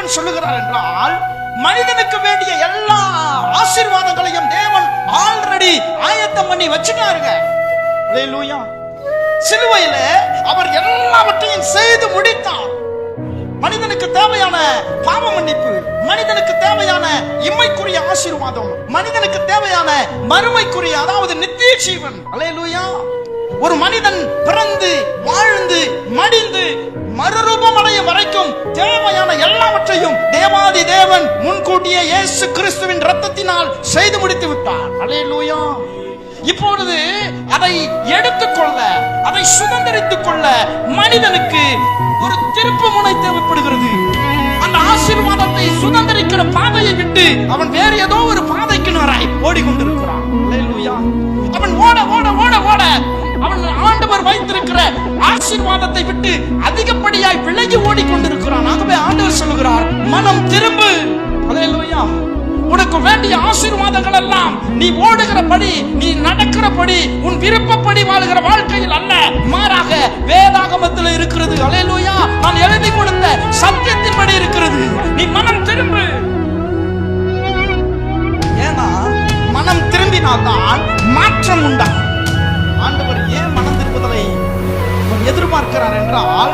தேவன் சொல்லுகிறார் என்றால், மனிதனுக்கு வேண்டிய எல்லா ஆசீர்வாதங்களையும் தேவன் ஆல்ரெடி ஆயத்தம் பண்ணி வச்சுட்டாருங்க. அல்லேலூயா. சிலுவையில அவர் எல்லாவற்றையும் செய்து முடித்தார். மனிதனுக்கு தேவையான பாவ மன்னிப்பு, மனிதனுக்கு தேவையான இம்மைக்குரிய ஆசீர்வாதம், மனிதனுக்கு தேவையான மறுமைக்குரிய, அதாவது நித்திய ஜீவன். அல்லேலூயா. ஒரு மனிதன் பிறந்து வாழ்ந்து மடிந்து மறுரூபம் அடைய வரைக்கும் தேவையான எல்லாவற்றையும் தேவாதி தேவன் முன்கூட்டியே இயேசு கிறிஸ்துவின் இரத்தத்தினால் செய்து முடித்து விட்டார். அல்லேலூயா. இப்பொழுது அதை எடுத்துக்கொள்ள, அதை சுதந்திரித்துக் கொள்ள மனிதனுக்கு ஒரு திருப்பு முனை தேவைப்படுகிறது. அந்த ஆசீர்வாதத்தை சுதந்திரிக்கிற பாதையை விட்டு அவன் வேறு ஏதோ ஒரு பாதைக்கு நேராய் ஓடிக்கொண்டிருக்கிறான். அல்லேலூயா. அவன் ஓட ஓட ஓட ஓட அவன் ஆண்டவர் வைத்திருக்கிற ஆசீர்வாதத்தை விட்டு அதிகப்படியாய் விலகி ஓடிக்கொண்டிருக்கிறான். ஆகவே ஆண்டவர் சொல்லுகிறார், மனம் திரும்பு. அல்லேலூயா. உனக்கு வேண்டிய ஆசீர்வாதங்கள் எல்லாம் நீ ஓடுகிறபடி, நீ நடக்கிறபடி, உன் விருப்பப்படி வாழ்கிற வாழ்க்கையில் அல்ல, மாறாக வேதாகமத்தில் இருக்கிறது. அல்லேலூயா. நான் எழுதி கொடுத்த சத்தியத்தின்படி இருக்கிறது. நீ மனம் திரும்பு. ஏன்னா மனம் திரும்பினால்தான் மாற்றம் உண்டாகும். ஆண்டவர் ஏன் மனம் திரும்புதலை எதிர்பார்க்கிறார் என்றால்,